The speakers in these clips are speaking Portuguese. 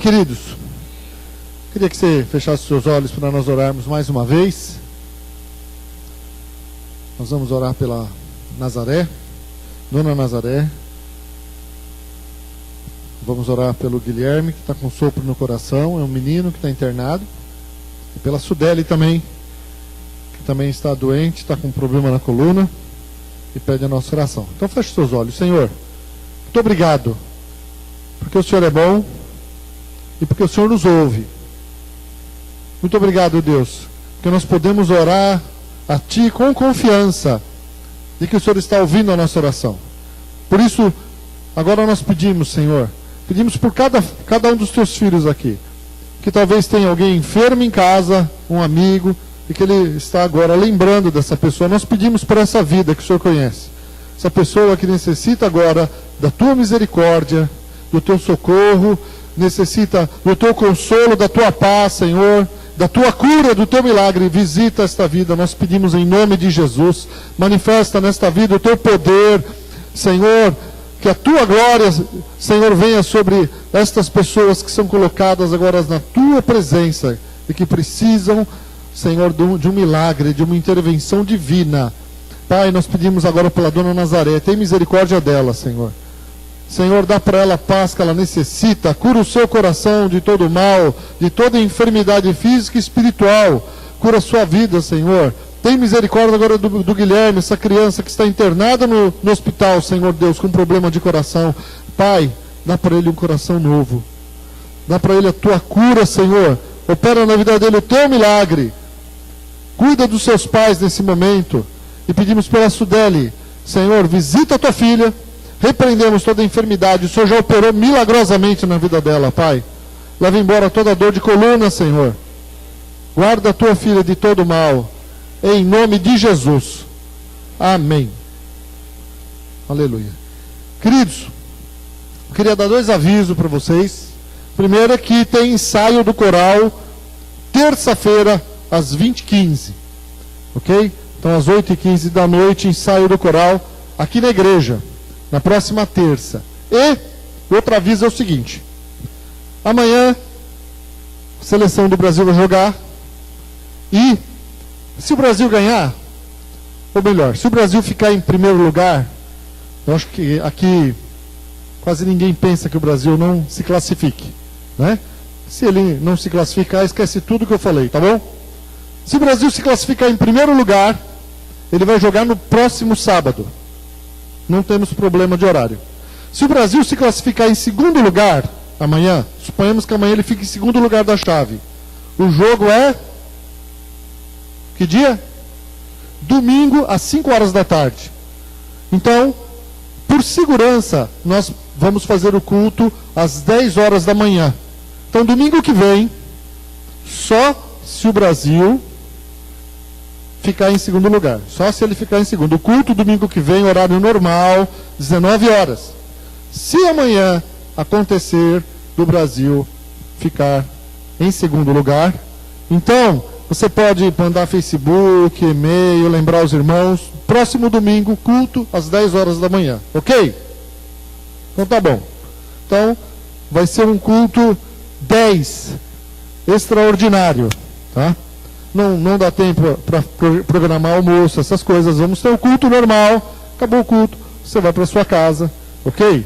Queridos, queria que você fechasse seus olhos para nós orarmos mais uma vez. Nós vamos orar pela Nazaré, Dona Nazaré. Vamos orar pelo Guilherme, que está com sopro no coração, é um menino que está internado. E pela Sudeli também, que também está doente, está com um problema na coluna e pede a nossa oração. Então feche seus olhos. Senhor, muito obrigado, porque o Senhor é bom e porque o Senhor nos ouve. Muito obrigado, Deus, porque nós podemos orar a Ti com confiança de que o Senhor está ouvindo a nossa oração. Por isso, agora nós pedimos, Senhor, pedimos por cada um dos Teus filhos aqui, que talvez tenha alguém enfermo em casa, um amigo, e que ele está agora lembrando dessa pessoa. Nós pedimos por essa vida que o Senhor conhece. Essa pessoa que necessita agora da Tua misericórdia, do Teu socorro, necessita do Teu consolo, da Tua paz, Senhor, da Tua cura, do Teu milagre. Visita esta vida, nós pedimos em nome de Jesus. Manifesta nesta vida o Teu poder, Senhor, que a Tua glória, Senhor, venha sobre estas pessoas que são colocadas agora na Tua presença e que precisam, Senhor, de um milagre, de uma intervenção divina. Pai, nós pedimos agora pela Dona Nazaré, tem misericórdia dela, Senhor. Senhor, dá para ela a paz que ela necessita, cura o seu coração de todo mal, de toda enfermidade física e espiritual, cura a sua vida, Senhor. Tem misericórdia agora do Guilherme, essa criança que está internada no hospital, Senhor Deus, com problema de coração. Pai, dá para ele um coração novo, dá para ele a Tua cura, Senhor. Opera na vida dele o Teu milagre. Cuida dos seus pais nesse momento. E pedimos pela Sudeli, Senhor, visita a Tua filha. Repreendemos toda a enfermidade. O Senhor já operou milagrosamente na vida dela, Pai. Leva embora toda a dor de coluna, Senhor. Guarda a Tua filha de todo mal. Em nome de Jesus. Amém. Aleluia. Queridos, eu queria dar 2 avisos para vocês. Primeiro é que tem ensaio do coral terça-feira às 20h15. Ok? Então às 8h15 da noite, ensaio do coral aqui na igreja. Na próxima terça. E outro aviso é o seguinte: amanhã a seleção do Brasil vai jogar. E se o Brasil ganhar, ou melhor, se o Brasil ficar em primeiro lugar, eu acho que aqui quase ninguém pensa que o Brasil não se classifique, né? Se ele não se classificar, esquece tudo que eu falei, tá bom? Se o Brasil se classificar em primeiro lugar, ele vai jogar no próximo sábado. Não temos problema de horário. Se o Brasil se classificar em segundo lugar, amanhã, suponhamos que amanhã ele fique em segundo lugar da chave. O jogo é... que dia? Domingo, às 5 horas da tarde. Então, por segurança, nós vamos fazer o culto às 10 horas da manhã. Então, domingo que vem, só se o Brasil ficar em segundo lugar. Só se ele ficar em segundo. O culto domingo que vem, horário normal, 19 horas. Se amanhã acontecer do Brasil ficar em segundo lugar, então você pode mandar Facebook, e-mail, lembrar os irmãos. Próximo domingo, culto às 10 horas da manhã. Ok? Então tá bom. Então vai ser um culto 10, extraordinário, tá? Não dá tempo para programar almoço, essas coisas. Vamos ter o culto normal, acabou o culto, você vai para sua casa, ok?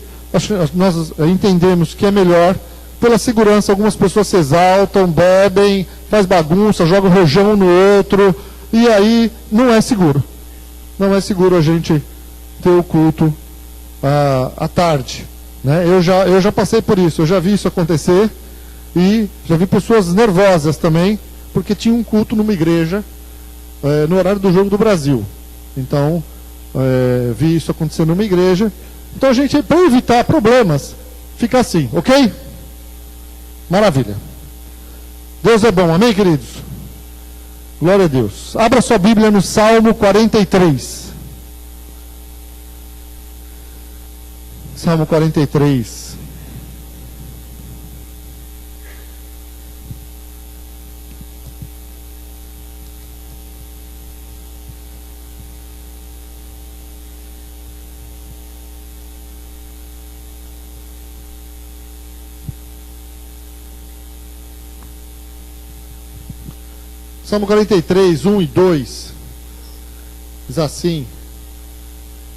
Nós entendemos que é melhor, pela segurança. Algumas pessoas se exaltam, bebem, faz bagunça, jogam rojão no outro, e aí não é seguro. Não é seguro a gente ter o culto à tarde, né? Eu já passei por isso, eu já vi isso acontecer, e já vi pessoas nervosas também, porque tinha um culto numa igreja no horário do Jogo do Brasil. Então, vi isso acontecer numa igreja. Então, a gente, para evitar problemas, fica assim, ok? Maravilha. Deus é bom, amém, queridos? Glória a Deus. Abra sua Bíblia no Salmo 43. Salmo 43. Salmo 43, 1 e 2. Diz assim: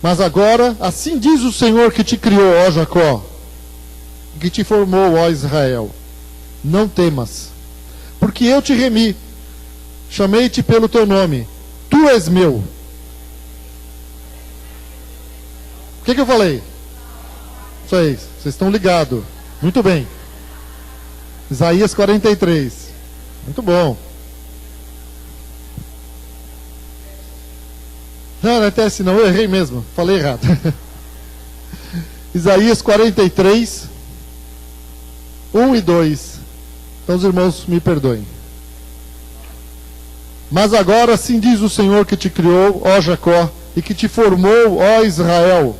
mas agora, assim diz o Senhor que te criou, ó Jacó, que te formou, ó Israel: não temas, porque eu te remi, chamei-te pelo teu nome, tu és meu. O que eu falei? Isso aí, vocês estão ligados. Muito bem. Isaías 43. Muito bom. Não é teste não, eu errei mesmo, falei errado. Isaías 43, 1 e 2. Então os irmãos me perdoem. Mas agora assim diz o Senhor que te criou, ó Jacó, e que te formou, ó Israel: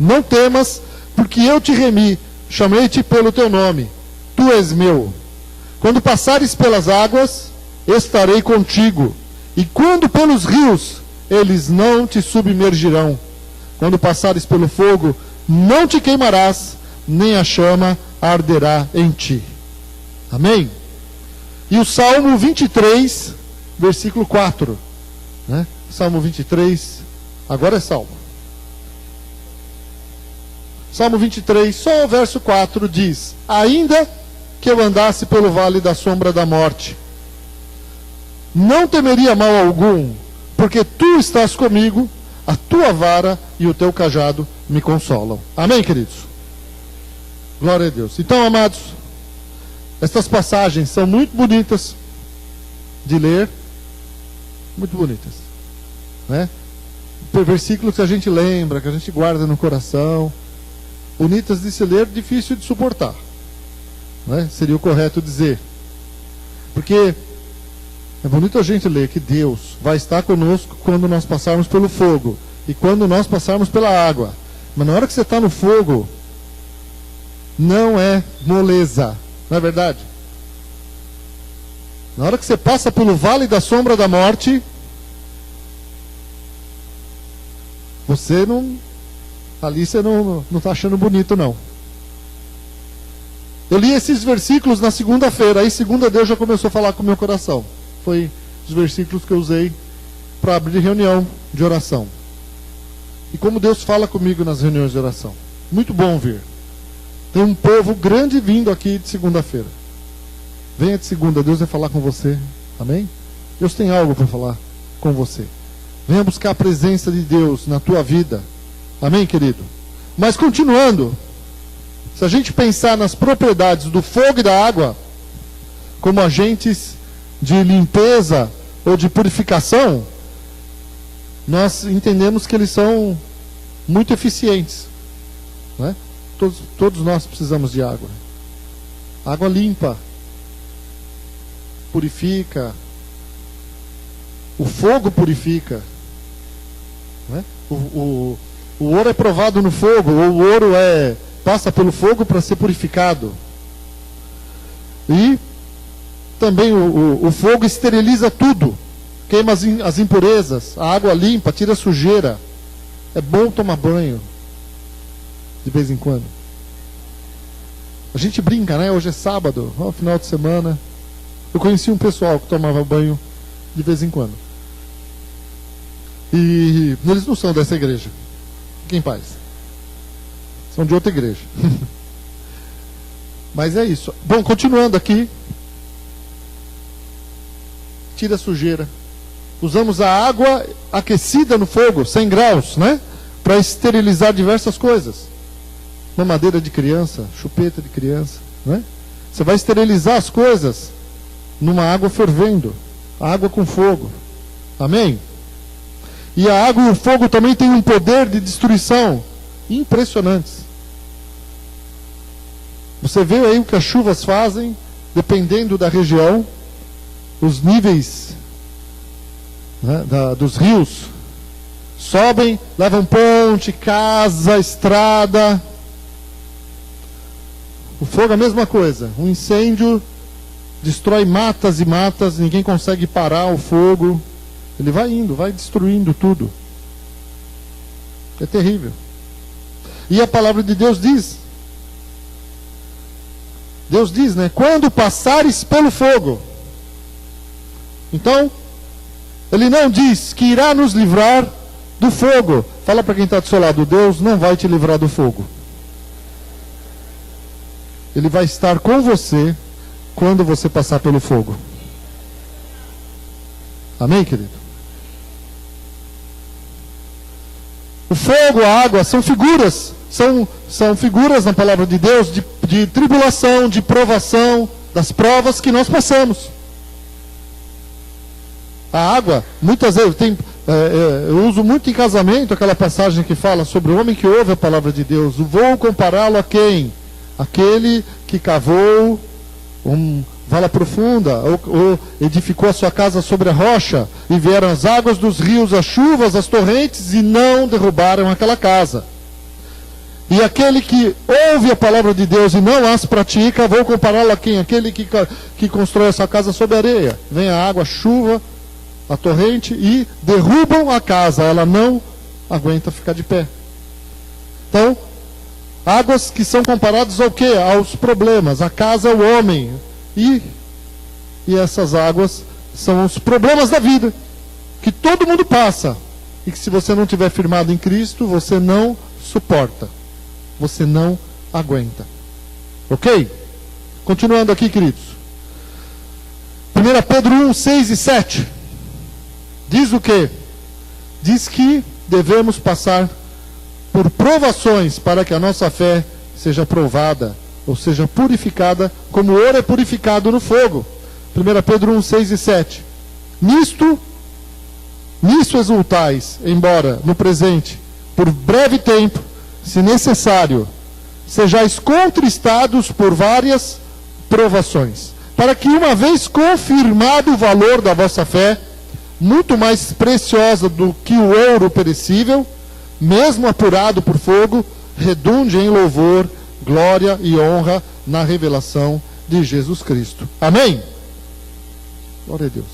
não temas, porque eu te remi, chamei-te pelo teu nome, tu és meu. Quando passares pelas águas, estarei contigo, e quando pelos rios, eles não te submergirão. Quando passares pelo fogo, não te queimarás, nem a chama arderá em ti. Amém? E o Salmo 23, versículo 4. Né? Salmo 23, agora é Salmo. Salmo 23, só o verso 4 diz: ainda que eu andasse pelo vale da sombra da morte, não temeria mal algum, porque tu estás comigo, a tua vara e o teu cajado me consolam. Amém, queridos? Glória a Deus. Então, amados, estas passagens são muito bonitas de ler, muito bonitas, né? Versículos que a gente lembra, que a gente guarda no coração, bonitas de se ler, difícil de suportar, né? Seria o correto dizer, porque é bonito a gente ler que Deus vai estar conosco quando nós passarmos pelo fogo e quando nós passarmos pela água. Mas na hora que você está no fogo, não é moleza, não é verdade? Na hora que você passa pelo vale da sombra da morte, você não... ali você não está achando bonito, não. Eu li esses versículos na segunda-feira, aí segunda Deus já começou a falar com o meu coração. Foi os versículos que eu usei para abrir reunião de oração. E como Deus fala comigo nas reuniões de oração. Muito bom ver. Tem um povo grande vindo aqui de segunda-feira. Venha de segunda, Deus vai falar com você. Amém? Deus tem algo para falar com você. Venha buscar a presença de Deus na tua vida. Amém, querido? Mas continuando, se a gente pensar nas propriedades do fogo e da água como agentes de limpeza ou de purificação, nós entendemos que eles são muito eficientes, né? Todos nós precisamos de água. Água limpa, purifica. O fogo purifica, né? O ouro é provado no fogo, ou o ouro passa pelo fogo para ser purificado. E também o fogo esteriliza tudo, queima as impurezas, a água limpa, tira a sujeira. É bom tomar banho de vez em quando. A gente brinca, né? Hoje é sábado, final de semana. Eu conheci um pessoal que tomava banho de vez em quando. E eles não são dessa igreja. Fiquem em paz. São de outra igreja. Mas é isso. Bom, continuando aqui. Tira a sujeira. Usamos a água aquecida no fogo, 100 graus, né? Para esterilizar diversas coisas. Mamadeira de criança, chupeta de criança, né? Você vai esterilizar as coisas numa água fervendo. Água com fogo. Amém? E a água e o fogo também têm um poder de destruição impressionantes. Você vê aí o que as chuvas fazem, dependendo da região, os níveis, né, dos rios sobem, levam ponte, casa, estrada. O fogo é a mesma coisa. Um incêndio destrói matas e matas, ninguém consegue parar o fogo. Ele vai indo, vai destruindo tudo. É terrível. E a palavra de Deus diz, né? Quando passares pelo fogo, Então, ele não diz que irá nos livrar do fogo. Fala para quem está do seu lado, Deus não vai te livrar do fogo. Ele vai estar com você quando você passar pelo fogo. Amém, querido? O fogo, a água, são figuras. São figuras na palavra de Deus de tribulação, de provação, das provas que nós passamos. A água, muitas vezes, eu uso muito em casamento aquela passagem que fala sobre o homem que ouve a palavra de Deus. Vou compará-lo a quem? Aquele que cavou vala profunda, ou edificou a sua casa sobre a rocha, e vieram as águas dos rios, as chuvas, as torrentes, e não derrubaram aquela casa. E aquele que ouve a palavra de Deus e não as pratica, vou compará-lo a quem? Aquele que constrói a sua casa sobre areia. Vem a água, a chuva, a torrente, e derrubam a casa, ela não aguenta ficar de pé. Então, águas que são comparadas ao quê? Aos problemas. A casa é o homem. E essas águas são os problemas da vida, que todo mundo passa. E que se você não tiver firmado em Cristo, você não suporta. Você não aguenta. Ok? Continuando aqui, queridos. 1 Pedro 1, 6 e 7. Diz o quê? Diz que devemos passar por provações para que a nossa fé seja provada, ou seja, purificada, como o ouro é purificado no fogo. 1 Pedro 1, 6 e 7. Nisto exultais, embora no presente, por breve tempo, se necessário, sejais contristados por várias provações, para que, uma vez confirmado o valor da vossa fé, muito mais preciosa do que o ouro perecível, mesmo apurado por fogo, redunde em louvor, glória e honra na revelação de Jesus Cristo. Amém? Glória a Deus.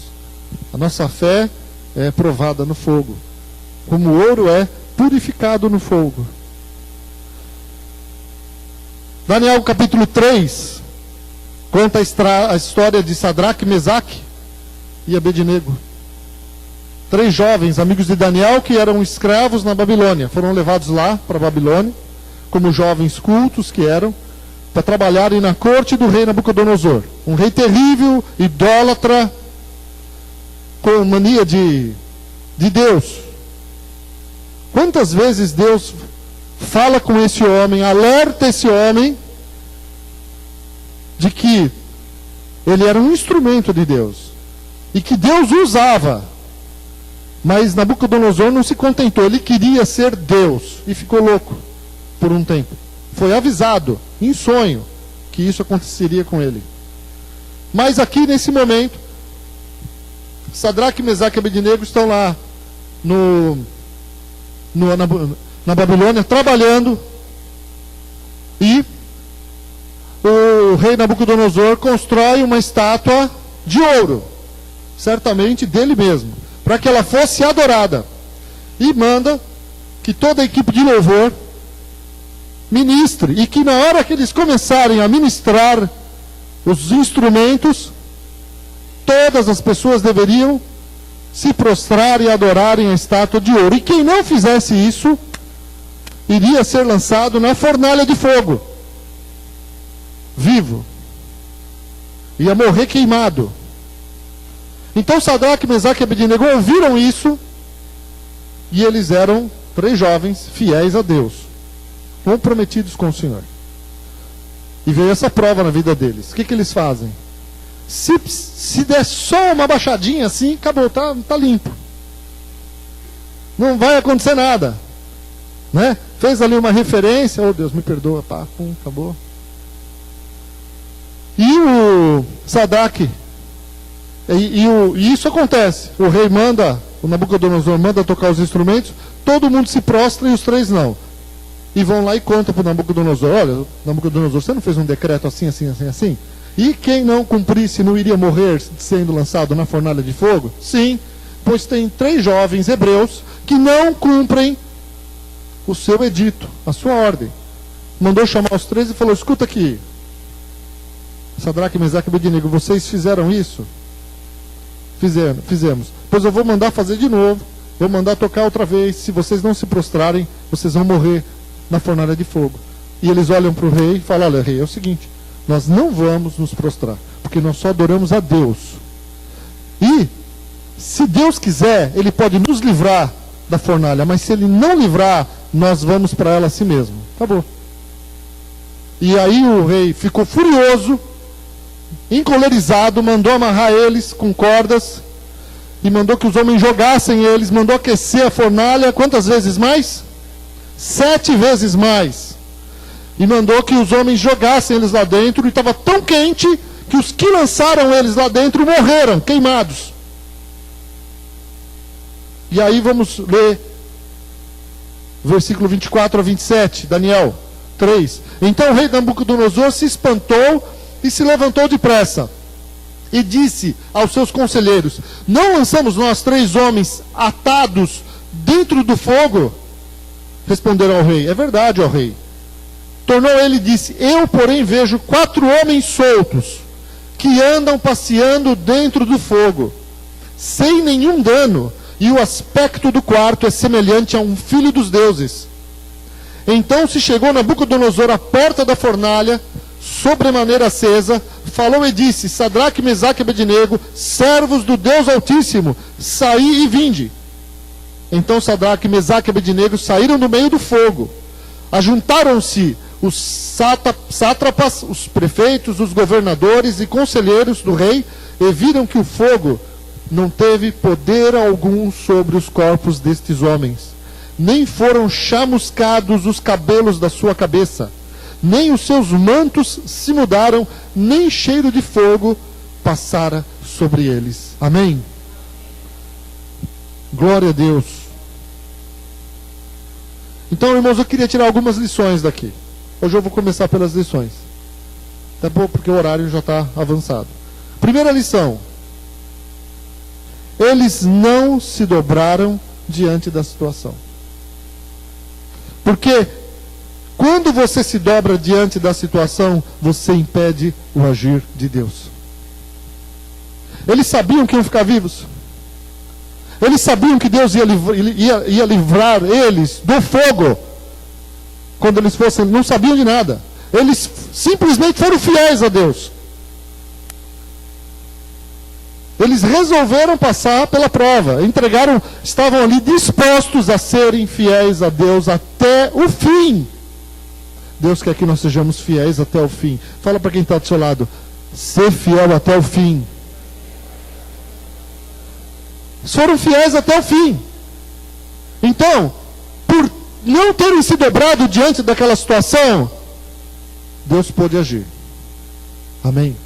A nossa fé é provada no fogo, como o ouro é purificado no fogo. Daniel capítulo 3 conta a história de Sadraque, Mesaque e Abednego. 3 jovens, amigos de Daniel, que eram escravos na Babilônia. Foram levados lá para a Babilônia, como jovens cultos que eram, para trabalharem na corte do rei Nabucodonosor. Um rei terrível, idólatra, com mania de Deus. Quantas vezes Deus fala com esse homem, alerta esse homem, de que ele era um instrumento de Deus, e que Deus usava. Mas Nabucodonosor não se contentou, ele queria ser Deus, e ficou louco por um tempo. Foi avisado, em sonho, que isso aconteceria com ele. Mas aqui nesse momento, Sadraque, Mesaque e Abednego estão lá na Babilônia, trabalhando, e o rei Nabucodonosor constrói uma estátua de ouro, certamente dele mesmo, para que ela fosse adorada, e manda que toda a equipe de louvor ministre, e que na hora que eles começarem a ministrar os instrumentos, todas as pessoas deveriam se prostrar e adorarem a estátua de ouro. E quem não fizesse isso, iria ser lançado na fornalha de fogo, vivo. Ia morrer queimado. Então Sadraque, Mesaque e Abednego ouviram isso, e eles eram 3 jovens fiéis a Deus, comprometidos com o Senhor. E veio essa prova na vida deles. O que eles fazem? Se der só uma baixadinha assim, acabou, tá limpo. Não vai acontecer nada, né? Fez ali uma referência, oh Deus, me perdoa, pá, pum, acabou. E o Sadraque, e isso acontece. O rei manda, o Nabucodonosor manda tocar os instrumentos, todo mundo se prostra e os 3 não. E vão lá e contam para o Nabucodonosor: olha, Nabucodonosor, você não fez um decreto assim, assim, assim, assim? E quem não cumprisse não iria morrer sendo lançado na fornalha de fogo? Sim, pois tem 3 jovens hebreus que não cumprem o seu edito, a sua ordem. Mandou chamar os 3 e falou: escuta aqui, Sadraque, Mesaque e Abednego, vocês fizeram isso? Fizemos. Pois eu vou mandar fazer de novo, vou mandar tocar outra vez. Se vocês não se prostrarem, vocês vão morrer na fornalha de fogo. E eles olham para o rei e falam: olha, rei, é o seguinte, nós não vamos nos prostrar, porque nós só adoramos a Deus. E, se Deus quiser, Ele pode nos livrar da fornalha, mas se Ele não livrar, nós vamos para ela assim mesmo. Acabou. E aí o rei ficou furioso, encolerizado, mandou amarrar eles com cordas, e mandou que os homens jogassem eles, mandou aquecer a fornalha, quantas vezes mais? 7 vezes mais. E mandou que os homens jogassem eles lá dentro, e estava tão quente que os que lançaram eles lá dentro morreram, queimados. E aí vamos ler versículo 24 a 27, Daniel 3. Então o rei Nabucodonosor se espantou e se levantou depressa, e disse aos seus conselheiros: não lançamos nós 3 homens atados dentro do fogo? Responderam ao rei: é verdade, ó rei. Tornou ele e disse: eu, porém, vejo 4 homens soltos, que andam passeando dentro do fogo, sem nenhum dano, e o aspecto do quarto é semelhante a um filho dos deuses. Então se chegou Nabucodonosor à porta da fornalha, sobremaneira acesa, falou e disse: Sadraque, Mesaque e Abednego, servos do Deus Altíssimo, saí e vinde. Então Sadraque, Mesaque e Abednego saíram do meio do fogo. Ajuntaram-se os sátrapas, os prefeitos, os governadores e conselheiros do rei, e viram que o fogo não teve poder algum sobre os corpos destes homens, nem foram chamuscados os cabelos da sua cabeça, nem os seus mantos se mudaram, nem cheiro de fogo passara sobre eles. Amém? Glória a Deus. Então, irmãos, eu queria tirar algumas lições daqui. Hoje eu vou começar pelas lições. Até porque o horário já está avançado. Primeira lição: eles não se dobraram diante da situação. Porque quando você se dobra diante da situação, você impede o agir de Deus. Eles sabiam que iam ficar vivos. Eles sabiam que Deus ia livrar eles do fogo. Quando eles fossem, não sabiam de nada. Eles simplesmente foram fiéis a Deus. Eles resolveram passar pela prova. Estavam ali dispostos a serem fiéis a Deus até o fim. Deus quer que nós sejamos fiéis até o fim. Fala para quem está do seu lado: ser fiel até o fim. Foram fiéis até o fim. Então, por não terem se dobrado diante daquela situação, Deus pôde agir. Amém?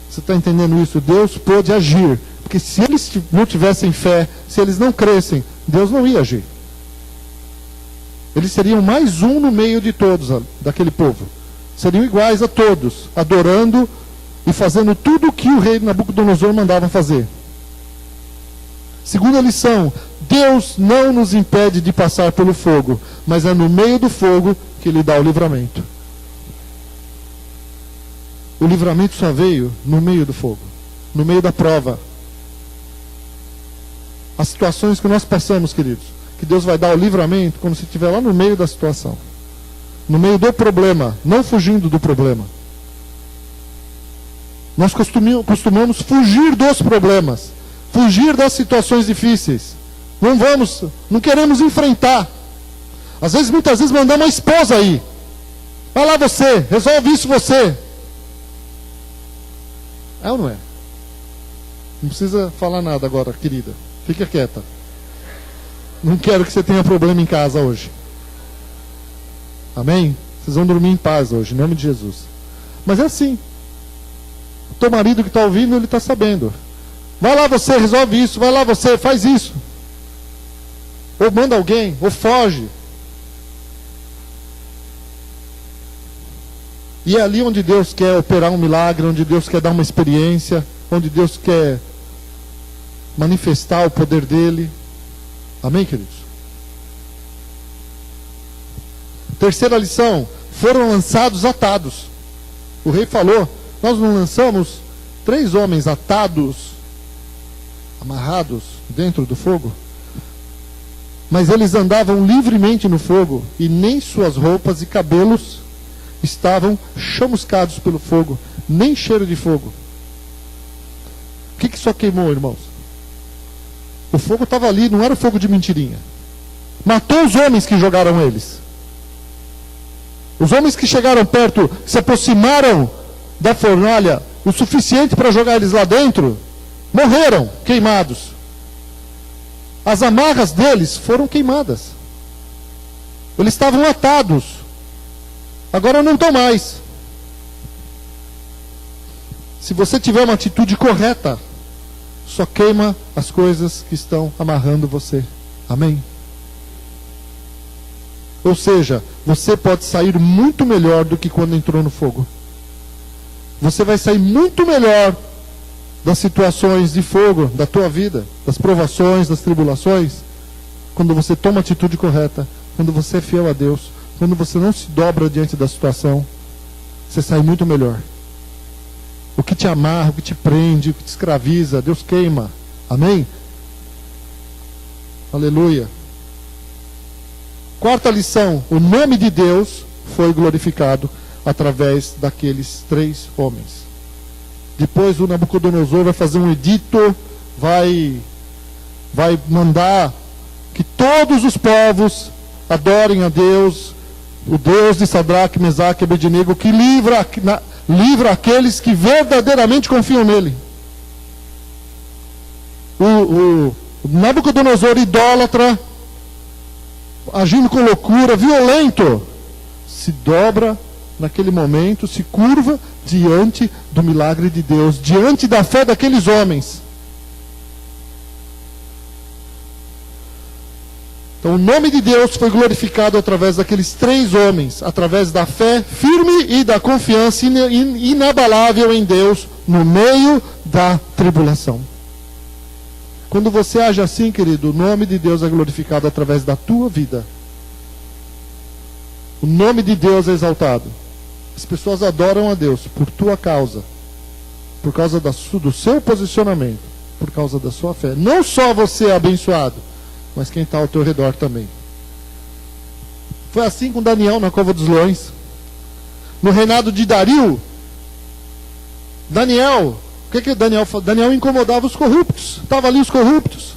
Você está entendendo isso? Deus pôde agir. Porque se eles não tivessem fé, se eles não crescem, Deus não ia agir. Eles seriam mais um no meio de todos, daquele povo. Seriam iguais a todos, adorando e fazendo tudo o que o rei Nabucodonosor mandava fazer. Segunda lição: Deus não nos impede de passar pelo fogo, mas é no meio do fogo que Ele dá o livramento. O livramento só veio no meio do fogo, no meio da prova. As situações que nós passamos, queridos, que Deus vai dar o livramento quando você estiver lá no meio da situação, no meio do problema, não fugindo do problema. Nós costumamos fugir dos problemas, fugir das situações difíceis. Não queremos enfrentar. Às vezes, muitas vezes, mandamos uma esposa aí. Vai lá você, resolve isso você. É ou não é? Não precisa falar nada agora, querida. Fica quieta. Não quero que você tenha problema em casa hoje. Amém? Vocês vão dormir em paz hoje, em nome de Jesus. Mas é assim. O teu marido que está ouvindo, ele está sabendo. Vai lá você, resolve isso. Vai lá você, faz isso. Ou manda alguém, ou foge. E é ali onde Deus quer operar um milagre, onde Deus quer dar uma experiência, onde Deus quer manifestar o poder dele. Amém, queridos? Terceira lição: foram lançados atados. O rei falou: nós não lançamos 3 homens atados amarrados dentro do fogo. Mas eles andavam livremente no fogo, e nem suas roupas e cabelos estavam chamuscados pelo fogo, nem cheiro de fogo. O que só queimou, irmãos? O fogo estava ali, não era fogo de mentirinha. Matou os homens que jogaram eles. Os homens que chegaram perto, se aproximaram da fornalha o suficiente para jogar eles lá dentro, morreram queimados. As amarras deles foram queimadas. Eles estavam atados. Agora não estão mais. Se você tiver uma atitude correta, só queima as coisas que estão amarrando você. Amém? Ou seja, você pode sair muito melhor do que quando entrou no fogo. Você vai sair muito melhor das situações de fogo da tua vida, das provações, das tribulações, quando você toma a atitude correta, quando você é fiel a Deus, quando você não se dobra diante da situação, você sai muito melhor. O que te amarra, o que te prende, o que te escraviza, Deus queima. Amém? Aleluia. Quarta lição: o nome de Deus foi glorificado através daqueles 3 homens. Depois o Nabucodonosor vai fazer um edito, vai mandar que todos os povos adorem a Deus, o Deus de Sadraque, Mesaque e Abednego, que livra aqueles que verdadeiramente confiam nele. O Nabucodonosor idólatra, agindo com loucura, violento, se dobra naquele momento, se curva diante do milagre de Deus, diante da fé daqueles homens. Então o nome de Deus foi glorificado através daqueles 3 homens, através da fé firme e da confiança inabalável em Deus no meio da tribulação. Quando você age assim, querido, o nome de Deus é glorificado através da tua vida. O nome de Deus é exaltado. As pessoas adoram a Deus por tua causa, por causa do seu posicionamento, por causa da sua fé. Não só você é abençoado, mas quem está ao teu redor também. Foi assim com Daniel na cova dos leões. No reinado de Dario, Daniel, o que Daniel fazia? Daniel incomodava os corruptos. Estavam ali os corruptos.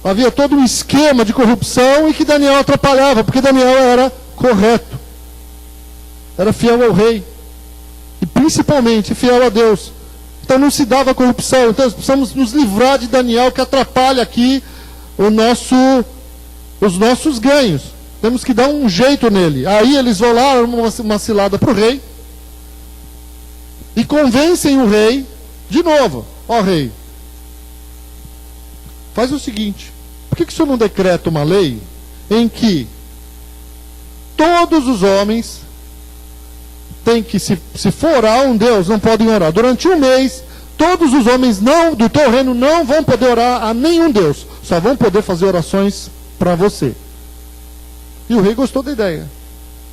Havia todo um esquema de corrupção e que Daniel atrapalhava, porque Daniel era correto. Era fiel ao rei. E principalmente fiel a Deus. Então não se dava corrupção. Então nós precisamos nos livrar de Daniel, que atrapalha aqui os nossos ganhos. Temos que dar um jeito nele. Aí eles vão lá, uma cilada para o rei. E convencem o rei, de novo. Ó rei, faz o seguinte. Por que o senhor não decreta uma lei em que todos os homens tem que, se for orar um Deus, não podem orar. Durante um mês, todos os homens do teu reino não vão poder orar a nenhum Deus. Só vão poder fazer orações para você. E o rei gostou da ideia.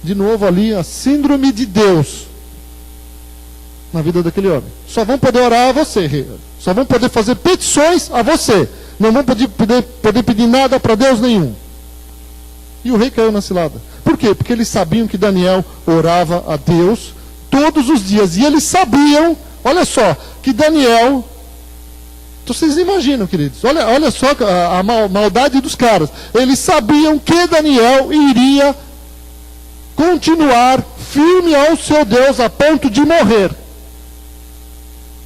De novo ali, a síndrome de Deus na vida daquele homem. Só vão poder orar a você, rei. Só vão poder fazer petições a você. Não vão poder pedir nada para Deus nenhum. E o rei caiu na cilada. Por quê? Porque eles sabiam que Daniel orava a Deus todos os dias. E eles sabiam, olha só, que Daniel... Então vocês imaginam, queridos. Olha só a maldade dos caras. Eles sabiam que Daniel iria continuar firme ao seu Deus a ponto de morrer.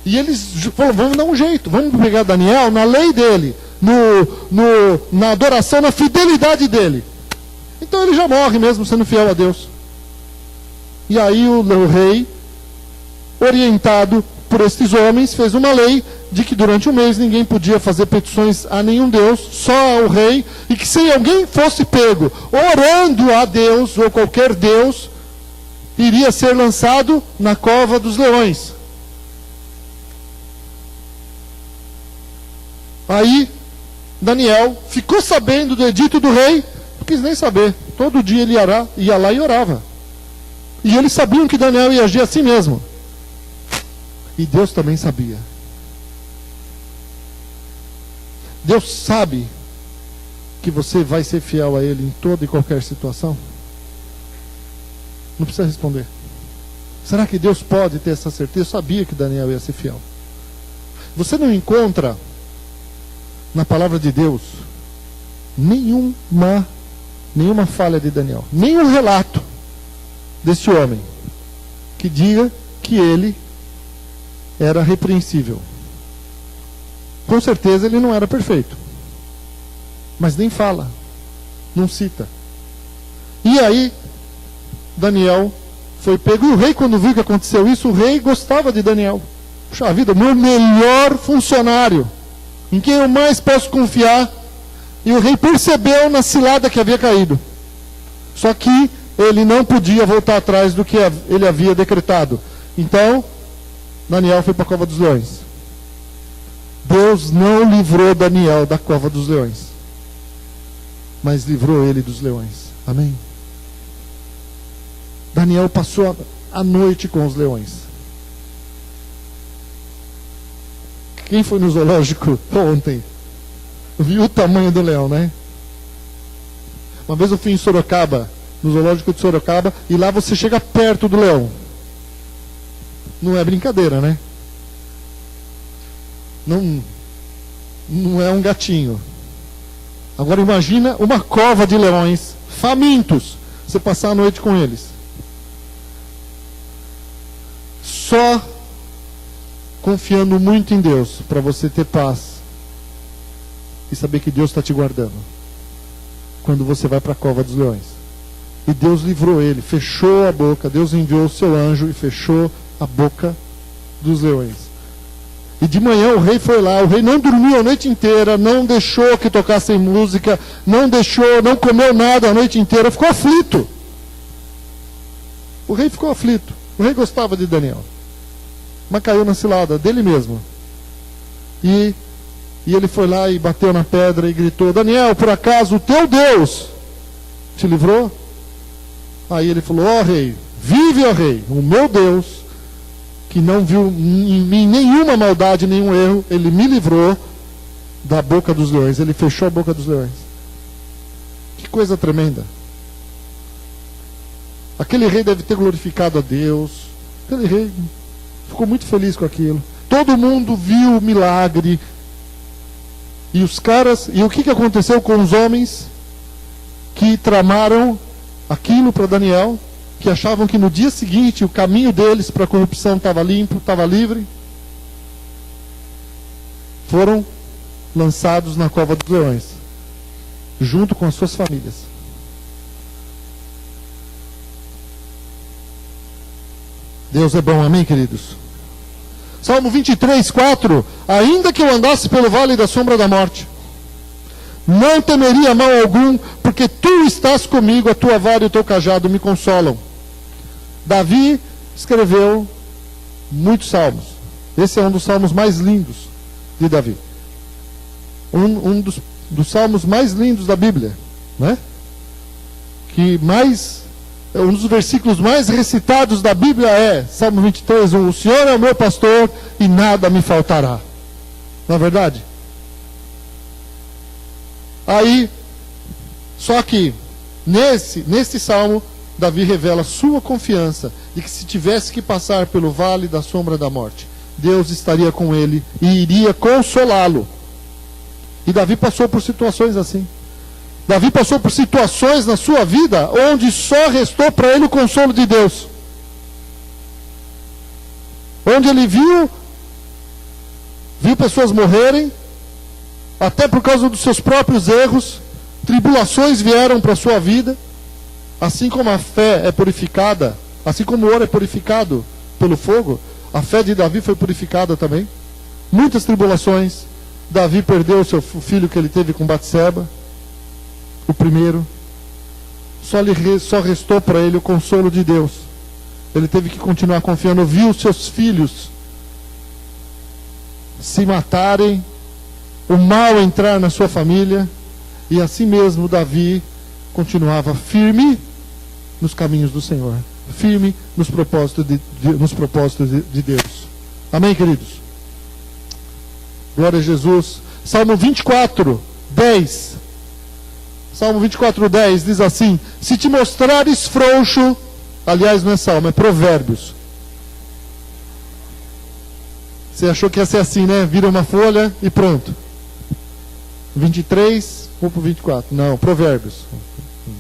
E eles falaram, vamos dar um jeito. Vamos pegar Daniel na lei dele. Na adoração, na fidelidade dele. Então ele já morre mesmo sendo fiel a Deus. E aí o rei, orientado por estes homens, fez uma lei de que durante um mês ninguém podia fazer petições a nenhum Deus, só ao rei, e que se alguém fosse pego orando a Deus ou qualquer Deus, iria ser lançado na cova dos leões. Aí Daniel ficou sabendo do edito do rei, não quis nem saber. Todo dia ele ia lá e orava. E eles sabiam que Daniel ia agir assim mesmo. E Deus também sabia. Deus sabe que você vai ser fiel a Ele em toda e qualquer situação? Não precisa responder. Será que Deus pode ter essa certeza? Eu sabia que Daniel ia ser fiel. Você não encontra na palavra de Deus nenhuma falha de Daniel, nenhum relato desse homem que diga que ele era repreensível. Com certeza ele não era perfeito, mas nem fala, não cita. E aí Daniel foi pego, e o rei, quando viu que aconteceu isso, o rei gostava de Daniel. Puxa vida, meu melhor funcionário, em quem eu mais posso confiar. E o rei percebeu na cilada que havia caído. Só que ele não podia voltar atrás do que ele havia decretado. Então, Daniel foi para a cova dos leões. Deus não livrou Daniel da cova dos leões, mas livrou ele dos leões. Amém? Daniel passou a noite com os leões. Quem foi no zoológico ontem viu o tamanho do leão, né? Uma vez eu fui em Sorocaba, no zoológico de Sorocaba, e lá você chega perto do leão. Não é brincadeira, né? Não é um gatinho. Agora imagina uma cova de leões famintos, você passar a noite com eles. Só confiando muito em Deus para você ter paz e saber que Deus está te guardando quando você vai para a cova dos leões. E Deus livrou ele, fechou a boca. Deus enviou o seu anjo e fechou a boca dos leões. E de manhã o rei foi lá. O rei não dormiu a noite inteira, não deixou que tocassem música, não comeu nada a noite inteira, ficou aflito. O rei ficou aflito. O rei gostava de Daniel, mas caiu na cilada dele mesmo. E ele foi lá e bateu na pedra e gritou: Daniel, por acaso o teu Deus te livrou? Aí ele falou: ó rei, vive, ó rei, o meu Deus, que não viu em mim nenhuma maldade, nenhum erro, ele me livrou da boca dos leões. Ele fechou a boca dos leões. Que coisa tremenda. Aquele rei deve ter glorificado a Deus. Aquele rei ficou muito feliz com aquilo. Todo mundo viu o milagre. E os caras, e o que aconteceu com os homens que tramaram aquilo para Daniel, que achavam que no dia seguinte o caminho deles para a corrupção estava limpo, estava livre? Foram lançados na cova dos leões, junto com as suas famílias. Deus é bom, amém, queridos? Salmo 23, 4. Ainda que eu andasse pelo vale da sombra da morte, não temeria mal algum, porque tu estás comigo, a tua vara e o teu cajado me consolam. Davi escreveu muitos salmos. Esse é um dos salmos mais lindos de Davi. Um dos salmos mais lindos da Bíblia, né? Um dos versículos mais recitados da Bíblia é Salmo 23, 1. O Senhor é o meu pastor e nada me faltará. Não é verdade? Aí, só que nesse salmo, Davi revela sua confiança de que se tivesse que passar pelo vale da sombra da morte, Deus estaria com ele e iria consolá-lo. E Davi passou por situações assim. Davi passou por situações na sua vida onde só restou para ele o consolo de Deus. Onde ele viu pessoas morrerem, até por causa dos seus próprios erros, tribulações vieram para a sua vida, assim como a fé é purificada, assim como o ouro é purificado pelo fogo, a fé de Davi foi purificada também. Muitas tribulações. Davi perdeu o filho que ele teve com Batseba, o primeiro. Só restou para ele o consolo de Deus. Ele teve que continuar confiando. Viu seus filhos se matarem, o mal entrar na sua família, e assim mesmo Davi continuava firme nos caminhos do Senhor, firme nos propósitos de Deus. Amém, queridos? Glória a Jesus. Salmo 24, 10. Salmo 24, 10 diz assim: se te mostrares frouxo, aliás, não é Salmo, é Provérbios. Você achou que ia ser assim, né? Vira uma folha e pronto. 23, vou para o 24. Não, Provérbios.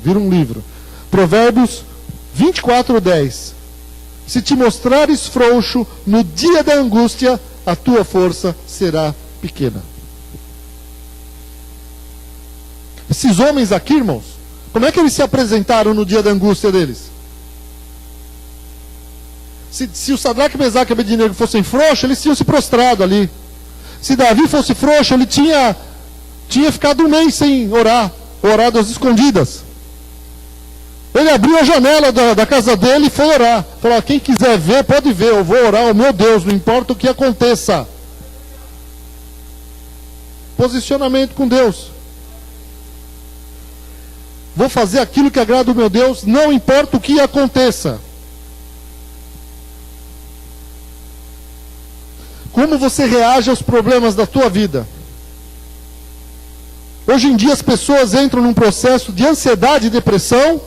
Vira um livro. Provérbios 24, 10. Se te mostrares frouxo, no dia da angústia, a tua força será pequena. Esses homens aqui, irmãos, como é que eles se apresentaram no dia da angústia deles? Se o Sadraque, Mesaque e Abednego fossem frouxos, eles tinham se prostrado ali. Se Davi fosse frouxo, ele tinha ficado um mês sem orar, orado às escondidas. Ele abriu a janela da casa dele e foi orar. Falou: quem quiser ver, pode ver, eu vou orar, oh meu Deus, não importa o que aconteça. Posicionamento com Deus. Vou fazer aquilo que agrada o meu Deus, não importa o que aconteça. Como você reage aos problemas da tua vida? Hoje em dia as pessoas entram num processo de ansiedade e depressão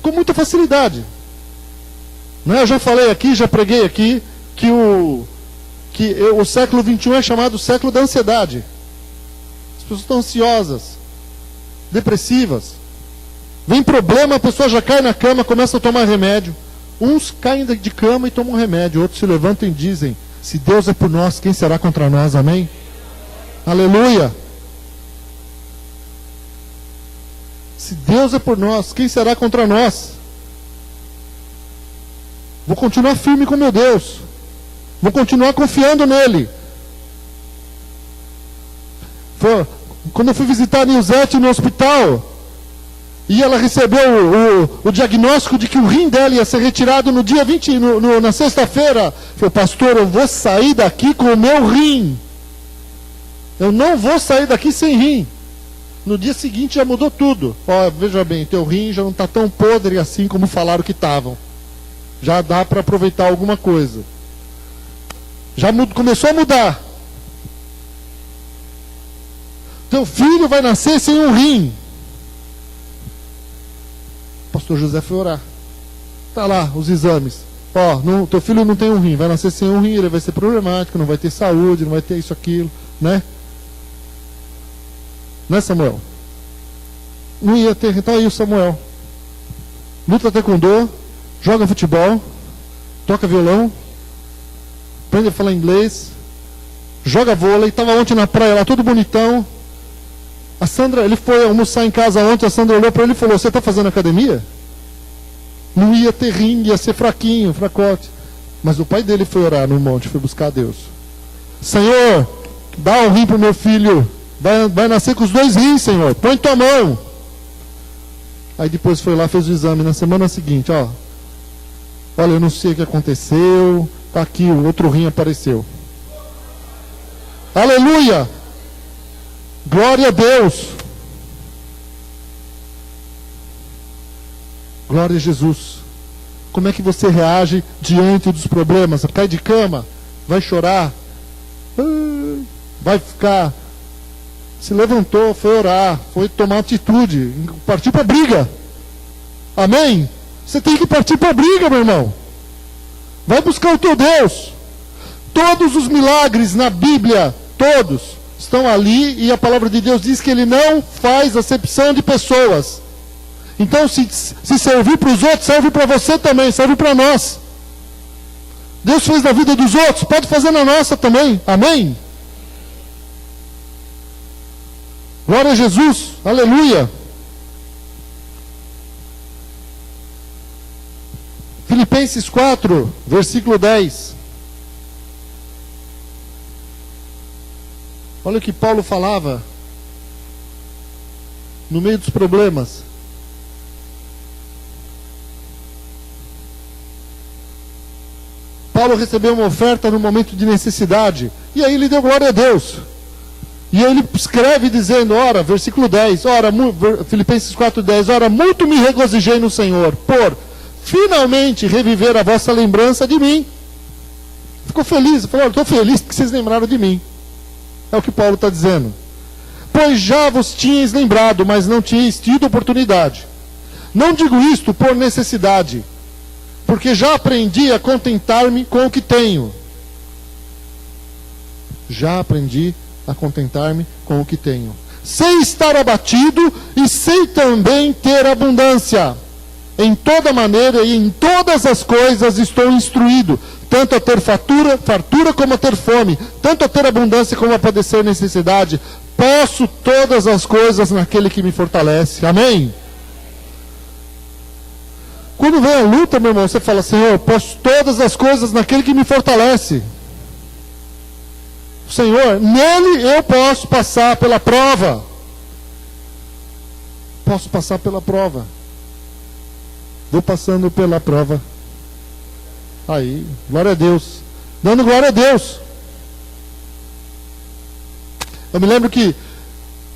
com muita facilidade. Né? Eu já falei aqui, já preguei aqui, que o século XXI é chamado século da ansiedade. As pessoas estão ansiosas, depressivas. Vem problema, a pessoa já cai na cama, começa a tomar remédio. Uns caem de cama e tomam remédio, outros se levantam e dizem: se Deus é por nós, quem será contra nós? Amém? Aleluia! Se Deus é por nós, quem será contra nós? Vou continuar firme com meu Deus. Vou continuar confiando nele. Quando eu fui visitar a Nilzete no hospital, e ela recebeu o diagnóstico de que o rim dela ia ser retirado no dia 20, na sexta-feira. Falei: pastor, eu vou sair daqui com o meu rim. Eu não vou sair daqui sem rim. No dia seguinte já mudou tudo. Ó, veja bem, teu rim já não está tão podre assim como falaram que estavam. Já dá para aproveitar alguma coisa. Já começou a mudar. Teu filho vai nascer sem um rim. O pastor José foi orar. Está lá os exames. Ó, teu filho não tem um rim, vai nascer sem um rim, ele vai ser problemático, não vai ter saúde, não vai ter isso, aquilo, né? Né, Samuel? Não ia ter, então aí o Samuel. Luta taekwondo, joga futebol, toca violão, aprende a falar inglês, joga vôlei, estava ontem na praia lá, todo bonitão. A Sandra, ele foi almoçar em casa ontem, a Sandra olhou para ele e falou: você está fazendo academia? Não ia ter rim, ia ser fraquinho, fracote. Mas o pai dele foi orar no monte, foi buscar a Deus. Senhor, dá um rim para o meu filho. Vai nascer com os 2 rins, Senhor. Põe tua mão. Aí depois foi lá, fez o exame. Na semana seguinte, ó. Olha, eu não sei o que aconteceu. Está aqui, o outro rim apareceu. Aleluia! Glória a Deus! Glória a Jesus! Como é que você reage diante dos problemas? Cai de cama? Vai chorar? Vai ficar... Se levantou, foi orar, foi tomar atitude, partiu para a briga. Amém? Você tem que partir para a briga, meu irmão. Vai buscar o teu Deus. Todos os milagres na Bíblia, todos, estão ali, e a palavra de Deus diz que Ele não faz acepção de pessoas. Então, se servir para os outros, serve para você também, serve para nós. Deus fez na vida dos outros, pode fazer na nossa também. Amém? Glória a Jesus, aleluia. Filipenses 4, versículo 10. Olha o que Paulo falava no meio dos problemas. Paulo recebeu uma oferta no momento de necessidade, e aí ele deu glória a Deus. E ele escreve dizendo, ora, versículo 10, ora, Filipenses 4:10, ora, muito me regozijei no Senhor, por finalmente reviver a vossa lembrança de mim. Ficou feliz, falou, estou feliz porque vocês lembraram de mim. É o que Paulo está dizendo. pois já vos tinhais lembrado, mas não tinhais tido oportunidade. Não digo isto por necessidade, porque já aprendi a contentar-me com o que tenho. Já aprendi a contentar-me com o que tenho. Sei estar abatido e sei também ter abundância. Em toda maneira e em todas as coisas estou instruído, tanto a ter fartura como a ter fome, tanto a ter abundância como a padecer necessidade. Posso todas as coisas naquele que me fortalece. Amém? Quando vem a luta, meu irmão, você fala, Senhor, posso todas as coisas naquele que me fortalece. Senhor, nele eu posso passar pela prova. Posso passar pela prova. Vou passando pela prova. Aí, glória a Deus. Dando glória a Deus. Eu me lembro que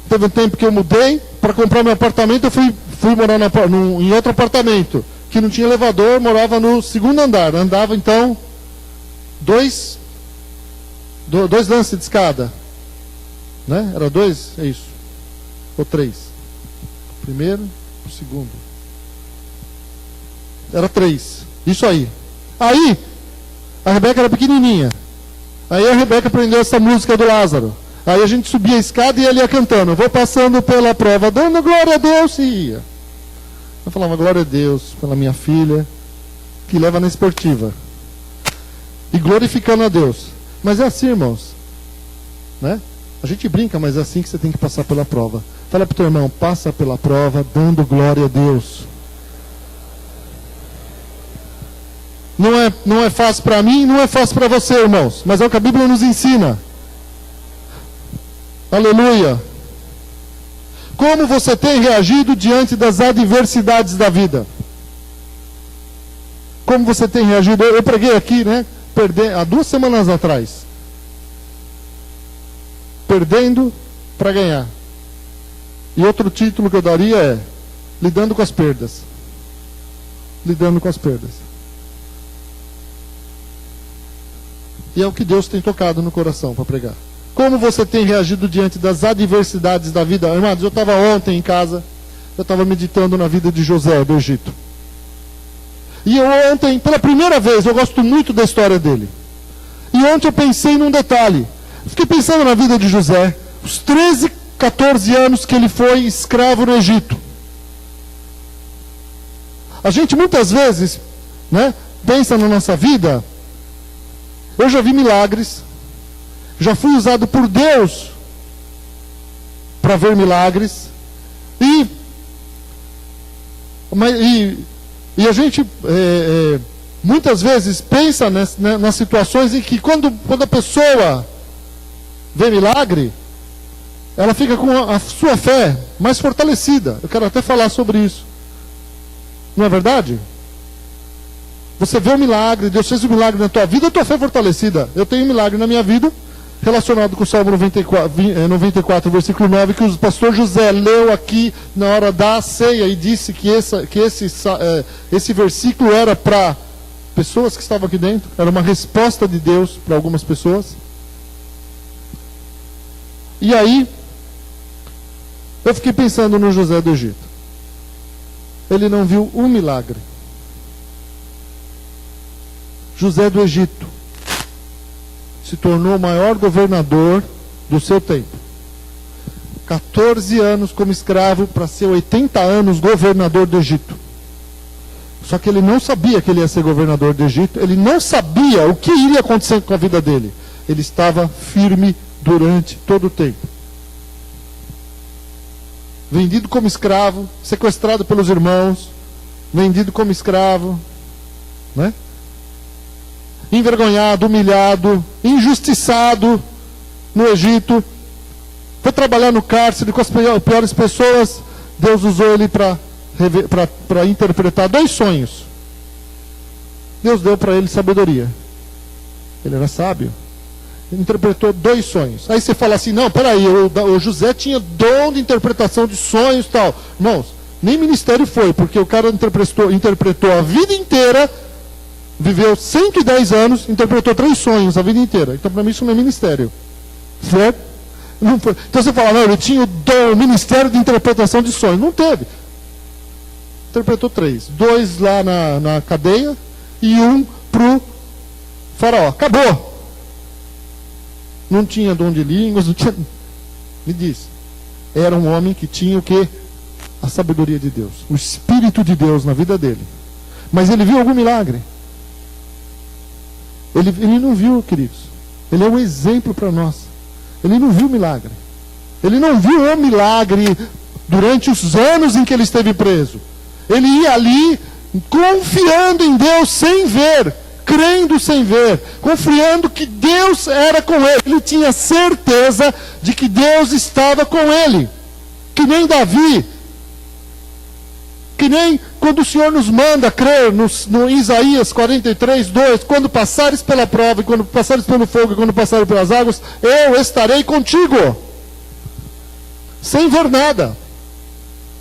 teve um tempo que eu mudei para comprar meu apartamento. Eu fui morar em outro apartamento que não tinha elevador, morava no segundo andar. Andava então dois lances de escada, né? Era 2, é isso, ou 3. O primeiro, o segundo. Era 3. Isso aí. Aí, a Rebeca era pequenininha. Aí a Rebeca aprendeu essa música do Lázaro. Aí a gente subia a escada e ele ia cantando. Vou passando pela prova, dando glória a Deus, e ia. Eu falava, glória a Deus pela minha filha, que leva na esportiva. E glorificando a Deus. Mas é assim, irmãos. Né? A gente brinca, mas é assim que você tem que passar pela prova. Fala para o teu irmão, passa pela prova, dando glória a Deus. Não é fácil para mim, não é fácil para você, irmãos. Mas é o que a Bíblia nos ensina. Aleluia. Como você tem reagido diante das adversidades da vida? Como você tem reagido? Eu preguei aqui, né? Há 2 semanas atrás. Perdendo para ganhar. E outro título que eu daria é lidando com as perdas. Lidando com as perdas. E é o que Deus tem tocado no coração para pregar. Como você tem reagido diante das adversidades da vida? Irmãos, eu estava ontem em casa, eu estava meditando na vida de José do Egito. E eu ontem, pela primeira vez, eu gosto muito da história dele. E ontem eu pensei num detalhe. Fiquei pensando na vida de José, os 13, 14 anos que ele foi escravo no Egito. A gente muitas vezes, né, pensa na nossa vida. Eu já vi milagres, já fui usado por Deus para ver milagres, e a gente muitas vezes pensa nas situações em que quando a pessoa vê milagre, ela fica com a sua fé mais fortalecida. Eu quero até falar sobre isso. Não é verdade? Você vê o milagre, Deus fez o milagre na tua vida, a tua fé é fortalecida. Eu tenho um milagre na minha vida, relacionado com o Salmo 94, versículo 9, que o pastor José leu aqui na hora da ceia e disse que esse versículo era para pessoas que estavam aqui dentro, era uma resposta de Deus para algumas pessoas. E aí, eu fiquei pensando no José do Egito. Ele não viu um milagre. José do Egito se tornou o maior governador do seu tempo. 14 anos como escravo para ser 80 anos governador do Egito. Só que ele não sabia que ele ia ser governador do Egito, ele não sabia o que iria acontecer com a vida dele. Ele estava firme durante todo o tempo. Vendido como escravo, sequestrado pelos irmãos, vendido como escravo, né? Envergonhado, humilhado, injustiçado no Egito, foi trabalhar no cárcere com as piores pessoas. Deus usou ele para interpretar 2 sonhos. Deus deu para ele sabedoria. Ele era sábio. Ele interpretou 2 sonhos. Aí você fala assim, não, peraí, o José tinha dom de interpretação de sonhos e tal. Irmãos, nem ministério foi, porque o cara interpretou a vida inteira, viveu 110 anos, interpretou 3 sonhos a vida inteira. Então, para mim, isso não é ministério. Certo? Não foi. Então você fala, não, ele tinha o dom, o ministério de interpretação de sonhos. Não teve. Interpretou 3. 2 lá na cadeia e 1 para o faraó. Acabou. Não tinha dom de línguas, não tinha... Me diz. Era um homem que tinha o quê? A sabedoria de Deus. O Espírito de Deus na vida dele. Mas ele viu algum milagre? Ele não viu, queridos. Ele é um exemplo para nós. Ele não viu milagre. Ele não viu o milagre durante os anos em que ele esteve preso. Ele ia ali confiando em Deus sem ver, crendo sem ver, confiando que Deus era com ele. Ele tinha certeza de que Deus estava com ele. Que nem Davi, que nem quando o Senhor nos manda crer no Isaías 43, 2, quando passares pela prova, e quando passares pelo fogo, e quando passares pelas águas, eu estarei contigo. Sem ver nada.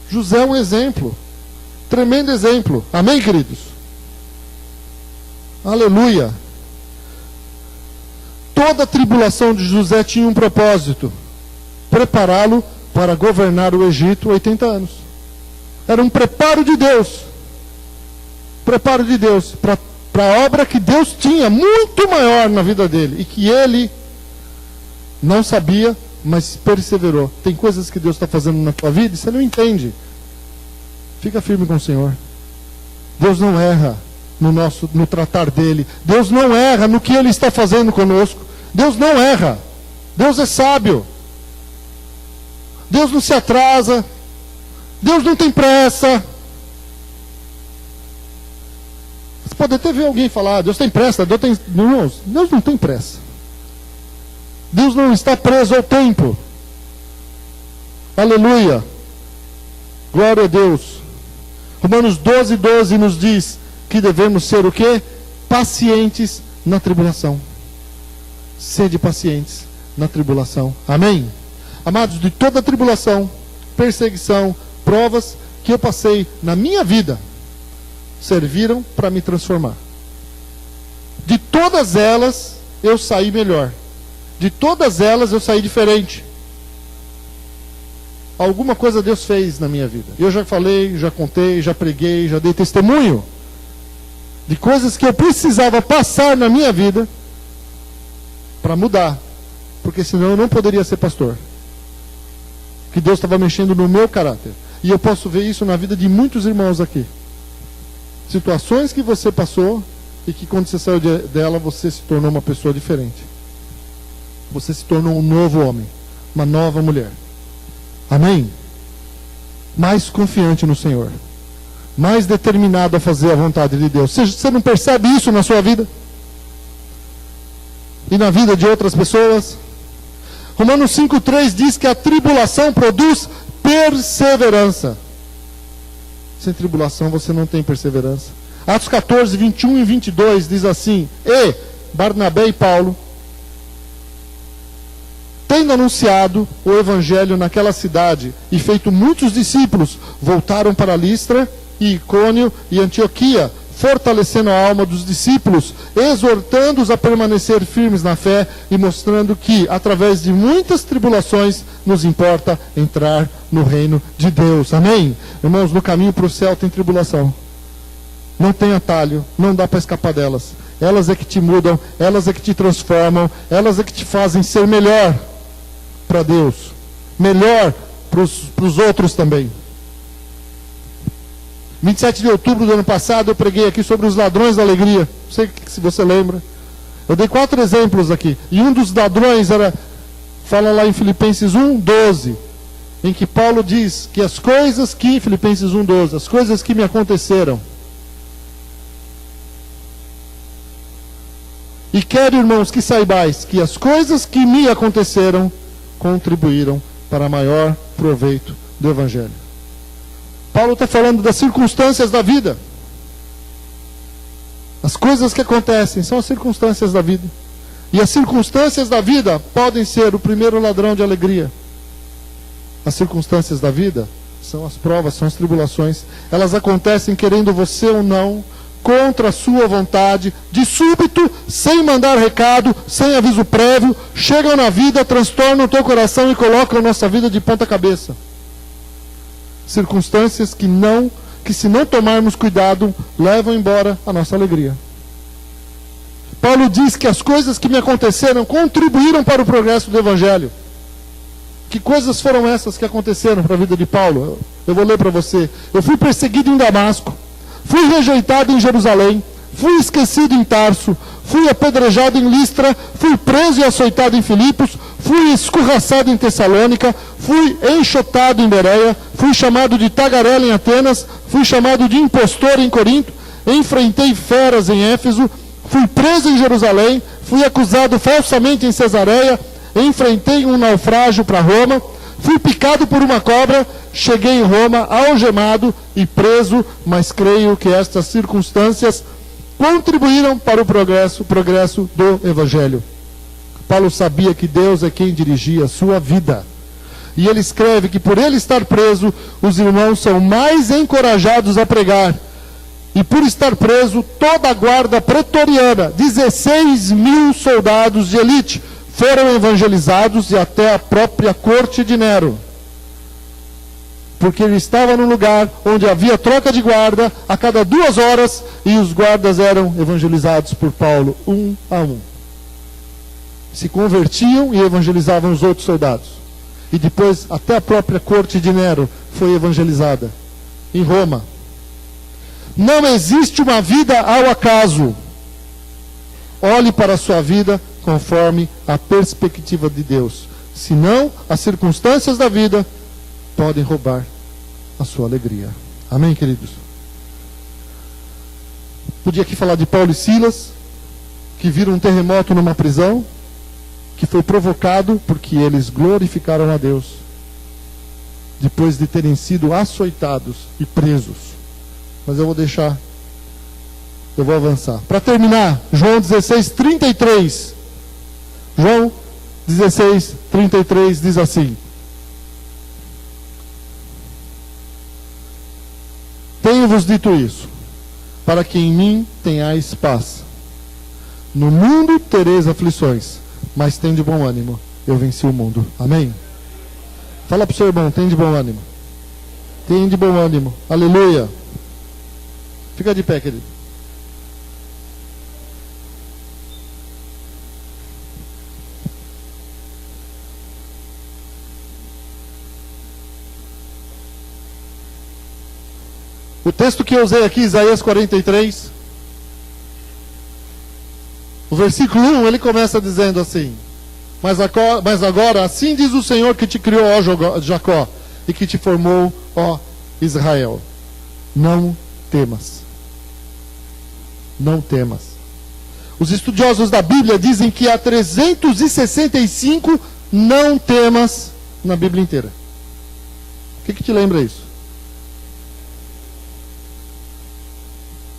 José é um exemplo. Tremendo exemplo. Amém, queridos? Aleluia. Toda a tribulação de José tinha um propósito: prepará-lo para governar o Egito 80 anos. Era um preparo de Deus. Preparo de Deus para a obra que Deus tinha, muito maior na vida dele. E que ele não sabia, mas perseverou. Tem coisas que Deus está fazendo na tua vida e você não entende. Fica firme com o Senhor. Deus não erra no tratar dele. Deus não erra no que ele está fazendo conosco. Deus não erra. Deus é sábio. Deus não se atrasa. Deus não tem pressa. Você pode até ver alguém falar, Deus tem pressa, Deus tem... Não, Deus não tem pressa. Deus não está preso ao tempo. Aleluia. Glória a Deus. Romanos 12, 12 nos diz que devemos ser o quê? Pacientes na tribulação. Sede pacientes na tribulação. Amém? Amados, de toda a tribulação, perseguição, provas que eu passei na minha vida, serviram para me transformar. De todas elas, eu saí melhor. De todas elas, eu saí diferente. Alguma coisa Deus fez na minha vida. Eu já falei, já contei, já preguei, já dei testemunho de coisas que eu precisava passar na minha vida para mudar. Porque senão eu não poderia ser pastor. Que Deus estava mexendo no meu caráter. E eu posso ver isso na vida de muitos irmãos aqui. Situações que você passou e que quando você saiu dela, você se tornou uma pessoa diferente. Você se tornou um novo homem, uma nova mulher. Amém? Mais confiante no Senhor. Mais determinado a fazer a vontade de Deus. Você não percebe isso na sua vida? E na vida de outras pessoas? Romanos 5,3 diz que a tribulação produz perseverança. Sem tribulação você não tem perseverança. Atos 14, 21 e 22 diz assim: E Barnabé e Paulo, tendo anunciado o evangelho naquela cidade e feito muitos discípulos, voltaram para Listra e Icônio e Antioquia, fortalecendo a alma dos discípulos, exortando-os a permanecer firmes na fé e mostrando que, através de muitas tribulações, nos importa entrar no reino de Deus. Amém? Irmãos, no caminho para o céu tem tribulação. Não tem atalho, não dá para escapar delas. Elas é que te mudam, elas é que te transformam, elas é que te fazem ser melhor para Deus, melhor para os outros também. 27 de outubro do ano passado eu preguei aqui sobre os ladrões da alegria. Não sei se você lembra. Eu dei 4 exemplos aqui. E um dos ladrões fala lá em Filipenses 1:12, em que Paulo diz que as coisas que, Filipenses 1:12, as coisas que me aconteceram. E quero, irmãos, que saibais que as coisas que me aconteceram contribuíram para maior proveito do Evangelho. Paulo está falando das circunstâncias da vida. As coisas que acontecem são as circunstâncias da vida. E as circunstâncias da vida podem ser o primeiro ladrão de alegria. As circunstâncias da vida são as provas, são as tribulações. Elas acontecem querendo você ou não, contra a sua vontade, de súbito, sem mandar recado, sem aviso prévio, chegam na vida, transtornam o teu coração e colocam a nossa vida de ponta cabeça. Circunstâncias que se não tomarmos cuidado, levam embora a nossa alegria. Paulo diz que as coisas que me aconteceram contribuíram para o progresso do Evangelho. Que coisas foram essas que aconteceram para a vida de Paulo? Eu vou ler para você. Eu fui perseguido em Damasco, fui rejeitado em Jerusalém, fui esquecido em Tarso, fui apedrejado em Listra, fui preso e açoitado em Filipos, fui escorraçado em Tessalônica, fui enxotado em Bereia, fui chamado de tagarela em Atenas, fui chamado de impostor em Corinto, enfrentei feras em Éfeso, fui preso em Jerusalém, fui acusado falsamente em Cesareia, enfrentei um naufrágio para Roma, fui picado por uma cobra, cheguei em Roma algemado e preso, mas creio que estas circunstâncias contribuíram para o progresso do Evangelho. Paulo sabia que Deus é quem dirigia a sua vida. E ele escreve que por ele estar preso, os irmãos são mais encorajados a pregar. E por estar preso, toda a guarda pretoriana, 16.000 soldados de elite, foram evangelizados e até a própria corte de Nero. Porque ele estava num lugar onde havia troca de guarda a cada 2 horas e os guardas eram evangelizados por Paulo, um a um. Se convertiam e evangelizavam os outros soldados. E depois até a própria corte de Nero foi evangelizada. Em Roma. Não existe uma vida ao acaso. Olhe para a sua vida conforme a perspectiva de Deus. Senão, as circunstâncias da vida podem roubar a sua alegria. Amém, queridos? Podia aqui falar de Paulo e Silas, que viram um terremoto numa prisão, que foi provocado porque eles glorificaram a Deus, depois de terem sido açoitados e presos. Mas eu vou avançar. Para terminar, João 16:33. João 16:33 diz assim: tenho-vos dito isso, para que em mim tenhais paz. No mundo tereis aflições, mas tem de bom ânimo, eu venci o mundo. Amém? Fala para o seu irmão, tem de bom ânimo. Tem de bom ânimo. Aleluia. Fica de pé, querido. O texto que eu usei aqui, Isaías 43, o versículo 1, ele começa dizendo assim: mas agora, assim diz o Senhor que te criou, ó Jacó, e que te formou, ó Israel. Não temas. Não temas. Os estudiosos da Bíblia dizem que há 365 não temas na Bíblia inteira. O que te lembra isso?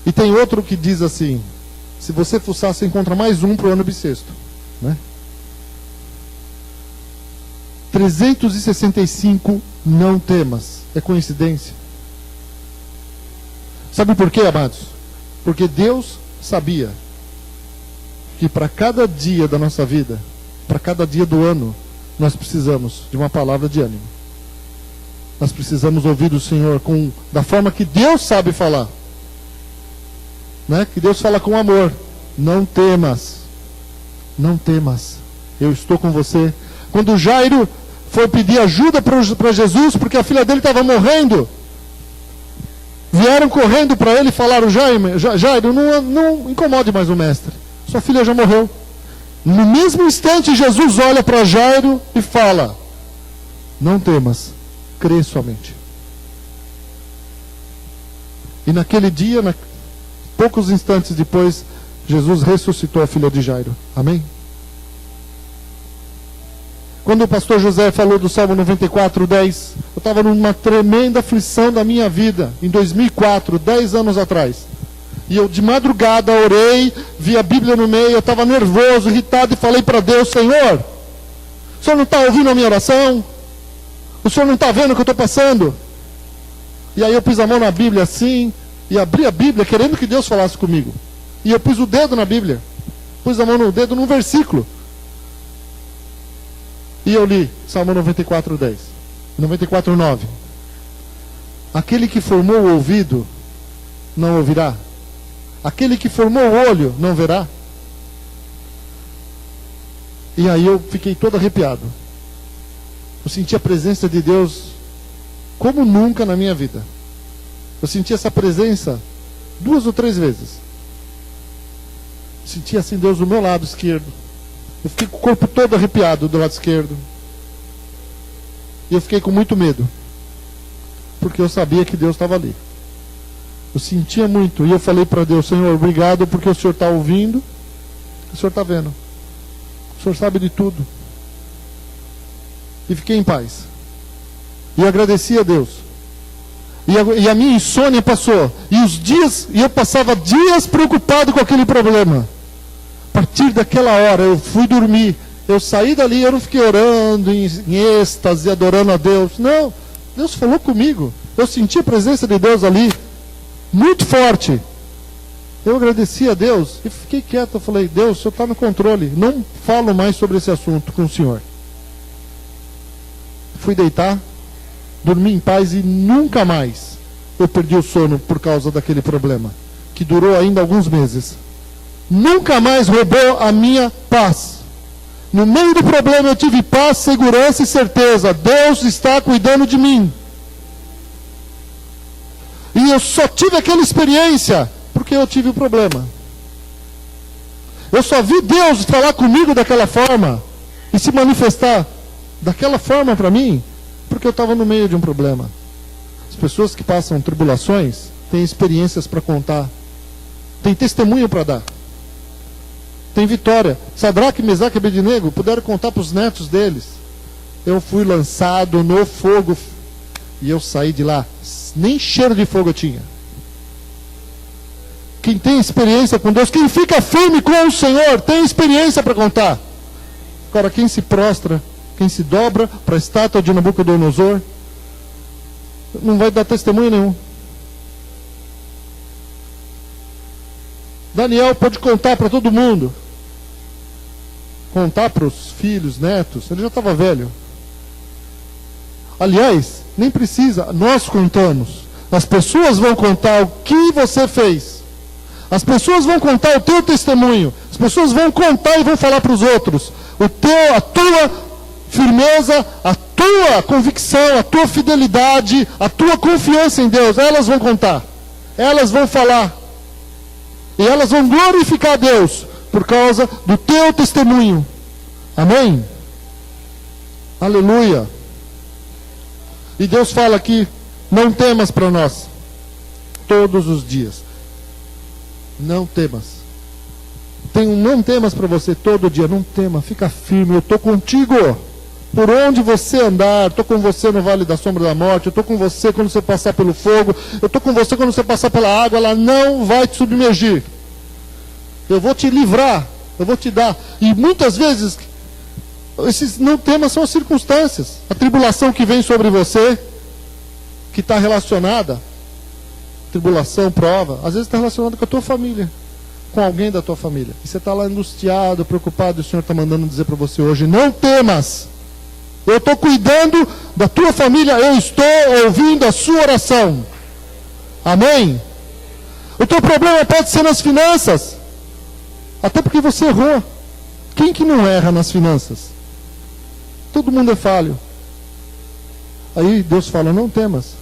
E tem outro que diz assim: se você fuçar, você encontra mais um para o ano bissexto, né? 365 não temas. É coincidência? Sabe por quê, amados? Porque Deus sabia que para cada dia da nossa vida, para cada dia do ano, nós precisamos de uma palavra de ânimo. Nós precisamos ouvir do Senhor da forma que Deus sabe falar. Né? Que Deus fala com amor. Não temas. Não temas. Eu estou com você. Quando Jairo foi pedir ajuda para Jesus, porque a filha dele estava morrendo, vieram correndo para ele e falaram: Jairo, não incomode mais o mestre. Sua filha já morreu. No mesmo instante, Jesus olha para Jairo e fala: não temas, crê somente. E naquele dia, poucos instantes depois, Jesus ressuscitou a filha de Jairo. Amém? Quando o pastor José falou do Salmo 94:10, eu estava numa tremenda aflição da minha vida, em 2004, 10 anos atrás. E eu de madrugada orei, vi a Bíblia no meio, eu estava nervoso, irritado, e falei para Deus: Senhor, o Senhor não está ouvindo a minha oração? O Senhor não está vendo o que eu estou passando? E aí eu pus a mão na Bíblia assim, e abri a Bíblia querendo que Deus falasse comigo. E eu pus o dedo na Bíblia. Pus a mão no dedo num versículo. E eu li Salmo 94:10. 94:9. Aquele que formou o ouvido não ouvirá. Aquele que formou o olho não verá. E aí eu fiquei todo arrepiado. Eu senti a presença de Deus como nunca na minha vida. Eu senti essa presença 2 ou 3 vezes. Senti assim Deus do meu lado esquerdo. Eu fiquei com o corpo todo arrepiado do lado esquerdo. E eu fiquei com muito medo. Porque eu sabia que Deus estava ali. Eu sentia muito. E eu falei para Deus: Senhor, obrigado porque o Senhor está ouvindo. O Senhor está vendo. O Senhor sabe de tudo. E fiquei em paz. E agradeci a Deus. E a minha insônia passou. E eu passava dias preocupado com aquele problema. A partir daquela hora eu fui dormir. Eu saí dali, eu não fiquei orando em êxtase, adorando a Deus. Não, Deus falou comigo. Eu senti a presença de Deus ali, muito forte. Eu agradeci a Deus e fiquei quieto. Eu falei: Deus, o Senhor está no controle. Não falo mais sobre esse assunto com o Senhor. Fui deitar, dormi em paz e nunca mais eu perdi o sono por causa daquele problema, que durou ainda alguns meses. Nunca mais roubou a minha paz. No meio do problema eu tive paz, segurança e certeza. Deus está cuidando de mim. E eu só tive aquela experiência porque eu tive o problema. Eu só vi Deus falar comigo daquela forma e se manifestar daquela forma para mim porque eu estava no meio de um problema. As pessoas que passam tribulações têm experiências para contar, têm testemunho para dar, tem vitória. Sadraque, Mesaque e Abednego puderam contar para os netos deles: eu fui lançado no fogo e eu saí de lá, nem cheiro de fogo eu tinha. Quem tem experiência com Deus, quem fica firme com o Senhor, tem experiência para contar. Agora, quem se prostra, quem se dobra para a estátua de Nabucodonosor, não vai dar testemunho nenhum. Daniel pode contar para todo mundo, contar para os filhos, netos. Ele já estava velho. Aliás, nem precisa, nós contamos. As pessoas vão contar o que você fez. As pessoas vão contar o teu testemunho. As pessoas vão contar e vão falar para os outros a tua firmeza, a tua convicção, a tua fidelidade, a tua confiança em Deus. Elas vão contar, elas vão falar, e elas vão glorificar a Deus por causa do teu testemunho. Amém? Aleluia. E Deus fala aqui: não temas para nós todos os dias. Não temas. Tem um não temas para você todo dia. Não tema, fica firme, eu estou contigo. Por onde você andar, estou com você no vale da sombra da morte, eu estou com você quando você passar pelo fogo, eu estou com você quando você passar pela água, ela não vai te submergir. Eu vou te livrar, eu vou te dar. E muitas vezes, esses não temas são as circunstâncias. A tribulação que vem sobre você, que está relacionada, tribulação, prova, às vezes está relacionada com a tua família, com alguém da tua família. E você está lá angustiado, preocupado, e o Senhor está mandando dizer para você hoje: não temas. Eu estou cuidando da tua família, eu estou ouvindo a sua oração. Amém? O teu problema pode ser nas finanças, até porque você errou. Quem que não erra nas finanças? Todo mundo é falho. Aí Deus fala: não temas,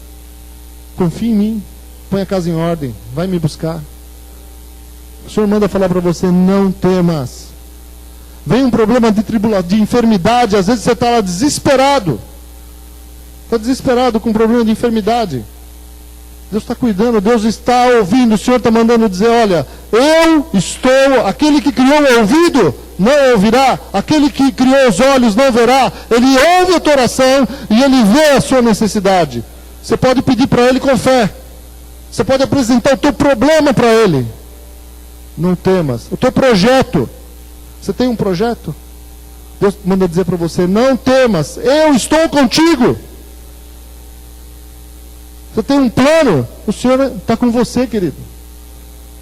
confia em mim, põe a casa em ordem, vai me buscar. O Senhor manda falar para você: não temas. Vem um problema de enfermidade, às vezes você está lá desesperado. Está desesperado com um problema de enfermidade. Deus está cuidando, Deus está ouvindo. O Senhor está mandando dizer: olha, eu estou, aquele que criou o ouvido não ouvirá, aquele que criou os olhos não verá. Ele ouve a tua oração e ele vê a sua necessidade. Você pode pedir para ele com fé. Você pode apresentar o teu problema para ele. Não temas. O teu projeto. Você tem um projeto? Deus manda dizer para você: não temas, eu estou contigo. Você tem um plano, o Senhor está com você, querido.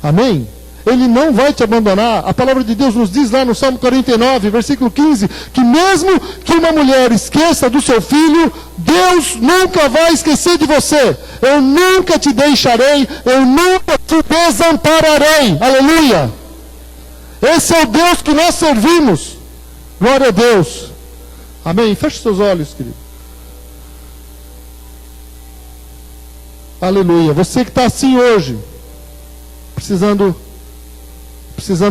Amém? Ele não vai te abandonar. A palavra de Deus nos diz lá no Salmo 49, versículo 15, que mesmo que uma mulher esqueça do seu filho, Deus nunca vai esquecer de você. Eu nunca te deixarei, eu nunca te desampararei. Aleluia! Esse é o Deus que nós servimos. Glória a Deus. Amém? Feche seus olhos, querido. Aleluia. Você que está assim hoje, precisando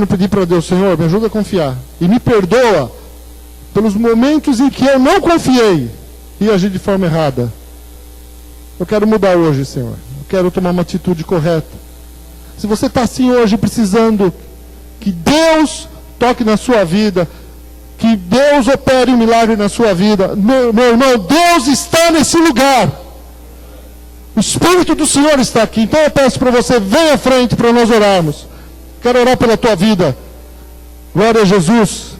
pedir para Deus, Senhor, me ajuda a confiar. E me perdoa pelos momentos em que eu não confiei e agi de forma errada. Eu quero mudar hoje, Senhor. Eu quero tomar uma atitude correta. Se você está assim hoje, precisando que Deus toque na sua vida, que Deus opere um milagre na sua vida, meu irmão, Deus está nesse lugar. O Espírito do Senhor está aqui. Então eu peço para você, venha à frente para nós orarmos. Quero orar pela tua vida. Glória a Jesus.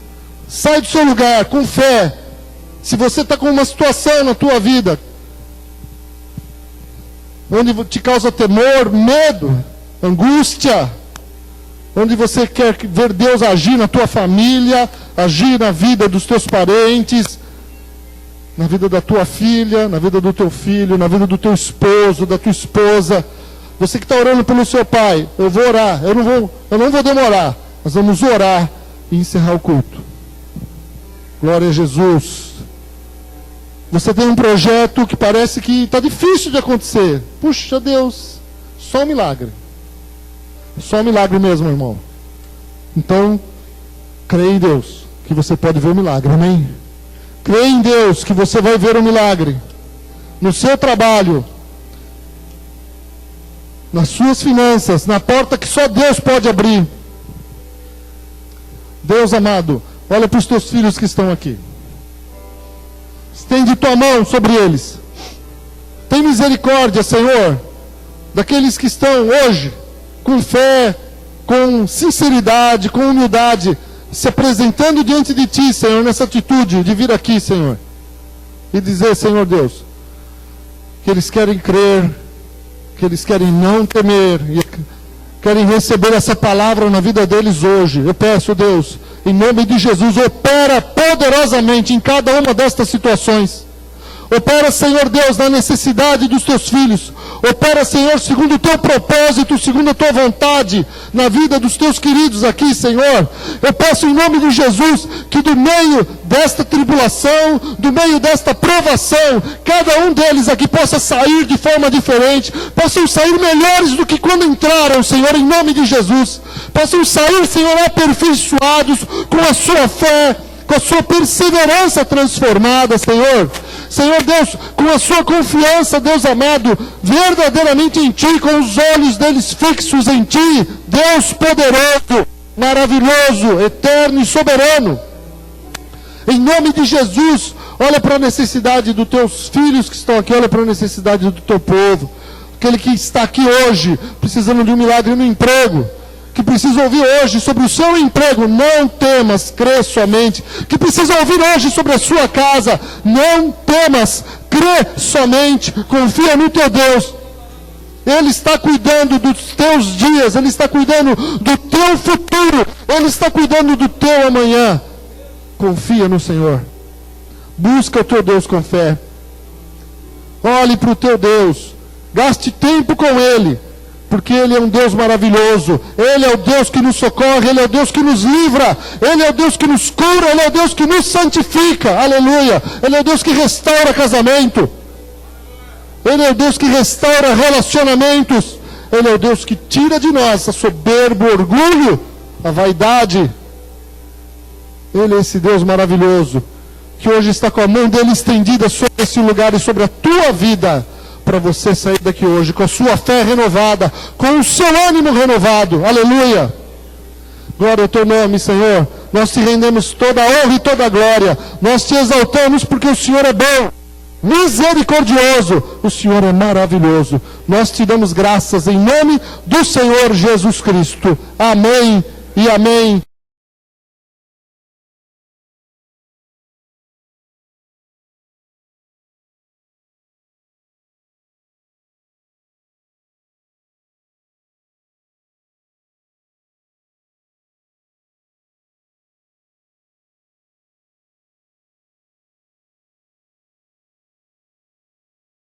Sai do seu lugar com fé. Se você está com uma situação na tua vida onde te causa temor, medo, angústia, onde você quer ver Deus agir na tua família, agir na vida dos teus parentes, na vida da tua filha, na vida do teu filho, na vida do teu esposo, da tua esposa. Você que está orando pelo seu pai, eu vou orar, eu não vou demorar. Nós vamos orar e encerrar o culto. Glória a Jesus. Você tem um projeto que parece que está difícil de acontecer. Puxa Deus, só um milagre. Só um milagre mesmo, irmão. Então, creia em Deus que você pode ver o milagre, amém? Creia em Deus que você vai ver o milagre. No seu trabalho, nas suas finanças, na porta que só Deus pode abrir. Deus amado, olha para os teus filhos que estão aqui. Estende tua mão sobre eles. Tem misericórdia, Senhor, daqueles que estão hoje com fé, com sinceridade, com humildade, se apresentando diante de Ti, Senhor, nessa atitude de vir aqui, Senhor, e dizer, Senhor Deus, que eles querem crer, que eles querem não temer, e querem receber essa palavra na vida deles hoje. Eu peço, Deus, em nome de Jesus, opera poderosamente em cada uma destas situações. Opera, Senhor Deus, na necessidade dos teus filhos. Opera, Senhor, segundo o teu propósito, segundo a tua vontade, na vida dos teus queridos aqui, Senhor. Eu peço em nome de Jesus, que do meio desta tribulação, do meio desta provação, cada um deles aqui possa sair de forma diferente, possam sair melhores do que quando entraram, Senhor, em nome de Jesus. Possam sair, Senhor, aperfeiçoados com a sua fé, com a sua perseverança transformada, Senhor. Senhor Deus, com a sua confiança, Deus amado, verdadeiramente em Ti, com os olhos deles fixos em Ti, Deus poderoso, maravilhoso, eterno e soberano. Em nome de Jesus, olha para a necessidade dos teus filhos que estão aqui, olha para a necessidade do teu povo, aquele que está aqui hoje, precisando de um milagre no emprego, que precisa ouvir hoje sobre o seu emprego, não temas, crê somente. Que precisa ouvir hoje sobre a sua casa, não temas, crê somente, confia no teu Deus. Ele está cuidando dos teus dias, Ele está cuidando do teu futuro, Ele está cuidando do teu amanhã. Confia no Senhor, busca o teu Deus com fé, olhe para o teu Deus, gaste tempo com Ele, porque Ele é um Deus maravilhoso. Ele é o Deus que nos socorre, Ele é o Deus que nos livra, Ele é o Deus que nos cura, Ele é o Deus que nos santifica, aleluia. Ele é o Deus que restaura casamento, Ele é o Deus que restaura relacionamentos, Ele é o Deus que tira de nós a soberba, o orgulho, a vaidade. Ele é esse Deus maravilhoso, que hoje está com a mão dele estendida sobre esse lugar e sobre a tua vida, para você sair daqui hoje com a sua fé renovada, com o seu ânimo renovado, aleluia. Glória ao teu nome, Senhor. Nós te rendemos toda a honra e toda a glória, nós te exaltamos porque o Senhor é bom, misericordioso, o Senhor é maravilhoso. Nós te damos graças em nome do Senhor Jesus Cristo, amém e amém